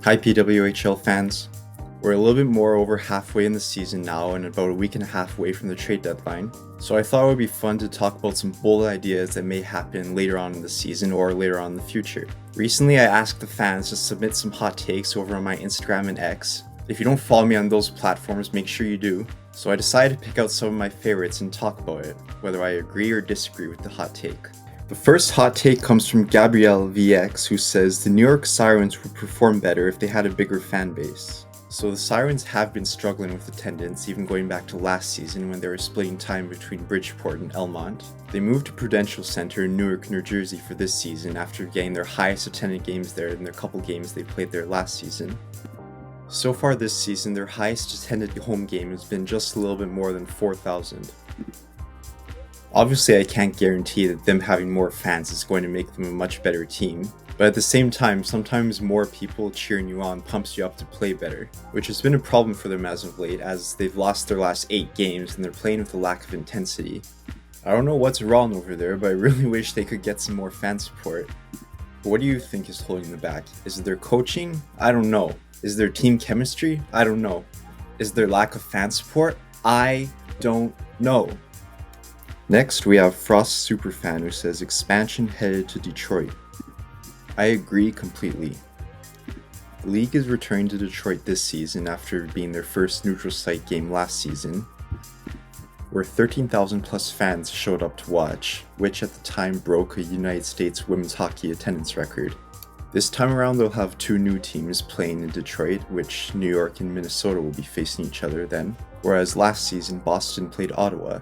Hi PWHL fans. We're a little bit more over halfway in the season now and about a week and a half away from the trade deadline, so I thought it would be fun to talk about some bold ideas that may happen later on in the season or later on in the future. Recently I asked the fans to submit some hot takes over on my Instagram and X. If you don't follow me on those platforms, make sure you do. So I decided to pick out some of my favorites and talk about it, whether I agree or disagree with the hot take. The first hot take comes from Gabrielle VX, who says the New York Sirens would perform better if they had a bigger fan base. So the Sirens have been struggling with attendance, even going back to last season when they were splitting time between Bridgeport and Elmont. They moved to Prudential Center in Newark, New Jersey for this season after getting their highest attended games there in their couple games they played there last season. So far this season, their highest attended home game has been just a little bit more than 4,000. Obviously, I can't guarantee that them having more fans is going to make them a much better team, but at the same time, sometimes more people cheering you on pumps you up to play better, which has been a problem for them as of late, as they've lost their last 8 games and they're playing with a lack of intensity. I don't know what's wrong over there, but I really wish they could get some more fan support. But what do you think is holding them back? Is it their coaching? I don't know. Is there team chemistry? I don't know. Is there lack of fan support? I don't know. Next, we have Frost Superfan, who says expansion headed to Detroit. I agree completely. The league is returning to Detroit this season after being their first neutral site game last season, where 13,000 plus fans showed up to watch, which at the time broke a United States women's hockey attendance record. This time around they'll have 2 new teams playing in Detroit, which New York and Minnesota will be facing each other then, whereas last season Boston played Ottawa.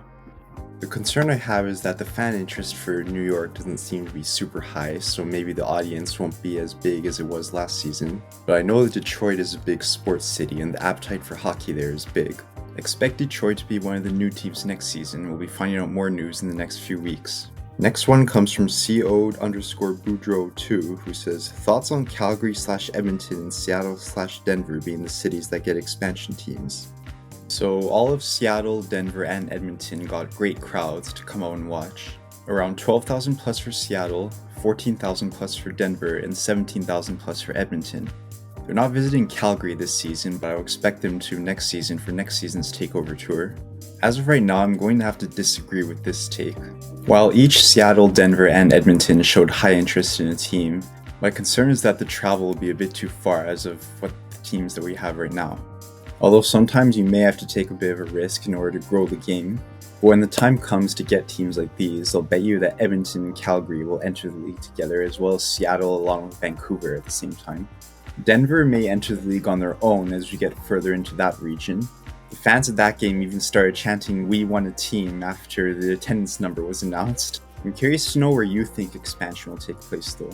The concern I have is that the fan interest for New York doesn't seem to be super high, so maybe the audience won't be as big as it was last season, but I know that Detroit is a big sports city and the appetite for hockey there is big. Expect Detroit to be one of the new teams next season. We'll be finding out more news in the next few weeks. Next one comes from CO_Boudreau2, who says, thoughts on Calgary/Edmonton and Seattle/Denver being the cities that get expansion teams. So all of Seattle, Denver, and Edmonton got great crowds to come out and watch. Around 12,000 plus for Seattle, 14,000 plus for Denver, and 17,000 plus for Edmonton. They're not visiting Calgary this season, but I'll expect them to next season for next season's takeover tour. As of right now, I'm going to have to disagree with this take. While each Seattle, Denver, and Edmonton showed high interest in a team, my concern is that the travel will be a bit too far as of what the teams that we have right now. Although sometimes you may have to take a bit of a risk in order to grow the game, but when the time comes to get teams like these, I'll bet you that Edmonton and Calgary will enter the league together, as well as Seattle along with Vancouver at the same time. Denver may enter the league on their own as we get further into that region. The fans of that game even started chanting "We won a team" after the attendance number was announced. I'm curious to know where you think expansion will take place though.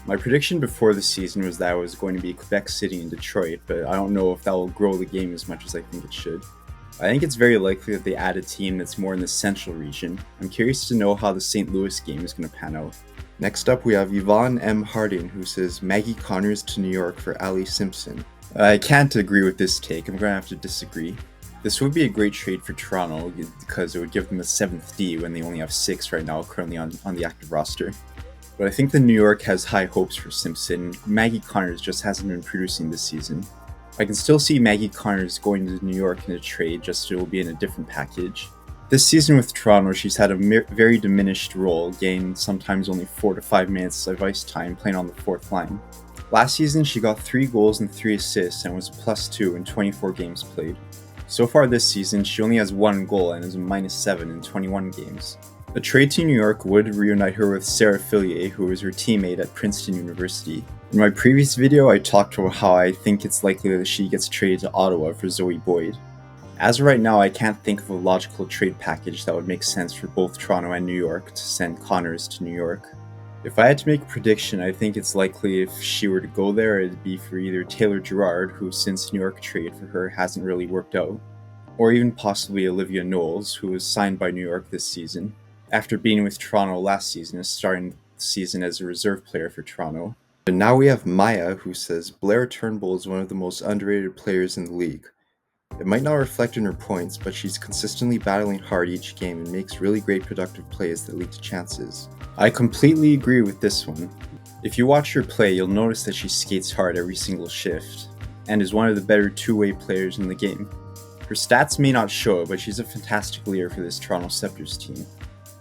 My prediction before the season was that it was going to be Quebec City and Detroit, but I don't know if that will grow the game as much as I think it should. I think it's very likely that they add a team that's more in the central region. I'm curious to know how the St. Louis game is going to pan out. Next up we have Yvonne M. Harding, who says Maggie Connors to New York for Ali Simpson. I can't agree with this take, I'm going to have to disagree. This would be a great trade for Toronto because it would give them a 7th D when they only have 6 right now currently on the active roster. But I think that New York has high hopes for Simpson. Maggie Connors just hasn't been producing this season. I can still see Maggie Connors going to New York in a trade, just it will be in a different package. This season with Toronto, she's had a very diminished role, getting sometimes only 4 to 5 minutes of ice time playing on the 4th line. Last season, she got 3 goals and 3 assists and was a +2 in 24 games played. So far this season, she only has 1 goal and is a -7 in 21 games. A trade to New York would reunite her with Sarah Fillier, who was her teammate at Princeton University. In my previous video, I talked about how I think it's likely that she gets traded to Ottawa for Zoe Boyd. As of right now, I can't think of a logical trade package that would make sense for both Toronto and New York to send Connors to New York. If I had to make a prediction, I think it's likely if she were to go there, it'd be for either Taylor Girard, who since New York trade for her hasn't really worked out, or even possibly Olivia Knowles, who was signed by New York this season, after being with Toronto last season and starting the season as a reserve player for Toronto. And now we have Maya, who says Blair Turnbull is one of the most underrated players in the league. It might not reflect in her points, but she's consistently battling hard each game and makes really great productive plays that lead to chances. I completely agree with this one. If you watch her play, you'll notice that she skates hard every single shift, and is one of the better two-way players in the game. Her stats may not show it, but she's a fantastic leader for this Toronto Scepters team.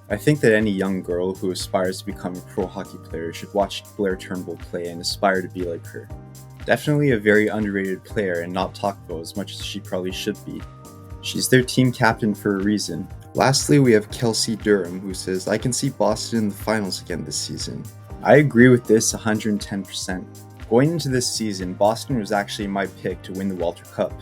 I think that any young girl who aspires to become a pro hockey player should watch Blair Turnbull play and aspire to be like her. Definitely a very underrated player and not talked about as much as she probably should be. She's their team captain for a reason. Lastly, we have Kelsey Durham, who says, "I can see Boston in the finals again this season." I agree with this 110%. Going into this season, Boston was actually my pick to win the Walter Cup.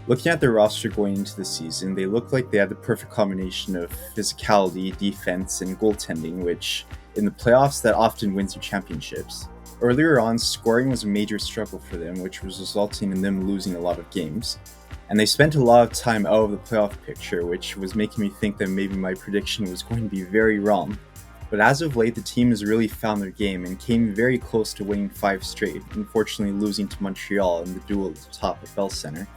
Looking at their roster going into the season, they looked like they had the perfect combination of physicality, defense, and goaltending, which, in the playoffs, that often wins you championships. Earlier on, scoring was a major struggle for them, which was resulting in them losing a lot of games. And they spent a lot of time out of the playoff picture, which was making me think that maybe my prediction was going to be very wrong. But as of late, the team has really found their game and came very close to winning 5 straight, unfortunately losing to Montreal in the duel at the top at Bell Center.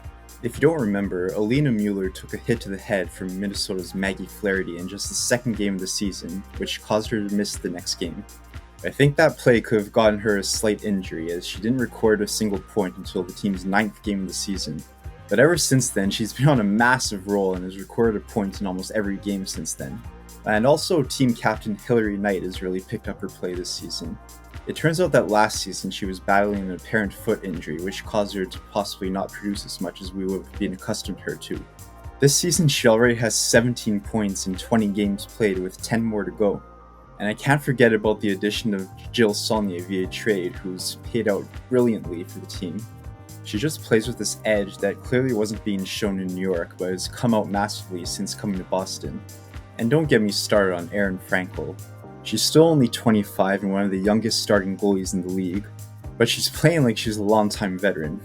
If you don't remember, Alina Mueller took a hit to the head from Minnesota's Maggie Flaherty in just the second game of the season, which caused her to miss the next game. I think that play could have gotten her a slight injury, as she didn't record a single point until the team's 9th game of the season. But ever since then, she's been on a massive roll and has recorded a point in almost every game since then. And also, team captain Hillary Knight has really picked up her play this season. It turns out that last season she was battling an apparent foot injury, which caused her to possibly not produce as much as we would have been accustomed to her to. This season she already has 17 points in 20 games played with 10 more to go. And I can't forget about the addition of Jill Saulnier via trade, who's paid out brilliantly for the team. She just plays with this edge that clearly wasn't being shown in New York, but has come out massively since coming to Boston. And don't get me started on Erin Frankel. She's still only 25 and one of the youngest starting goalies in the league, but she's playing like she's a long-time veteran.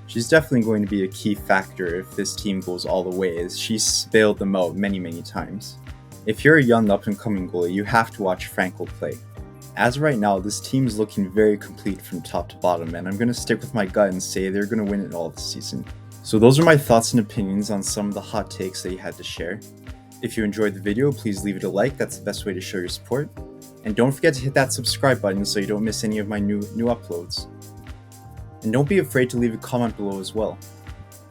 She's definitely going to be a key factor if this team goes all the way, as she's bailed them out many times. If you're a young up-and-coming goalie, you have to watch Frankel play. As of right now, this team is looking very complete from top to bottom, and I'm going to stick with my gut and say they're going to win it all this season. So those are my thoughts and opinions on some of the hot takes that you had to share. If you enjoyed the video, please leave it a like, that's the best way to show your support. And don't forget to hit that subscribe button so you don't miss any of my new uploads. And don't be afraid to leave a comment below as well.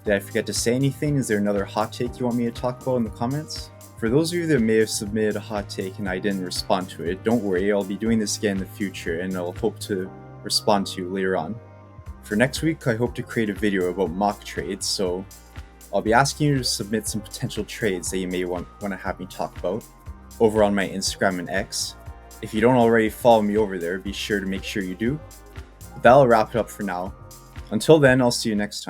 Did I forget to say anything? Is there another hot take you want me to talk about in the comments? For those of you that may have submitted a hot take and I didn't respond to it, don't worry, I'll be doing this again in the future and I'll hope to respond to you later on. For next week, I hope to create a video about mock trades, so I'll be asking you to submit some potential trades that you may want to have me talk about over on my Instagram and X. If you don't already follow me over there, be sure to make sure you do. But that'll wrap it up for now. Until then, I'll see you next time.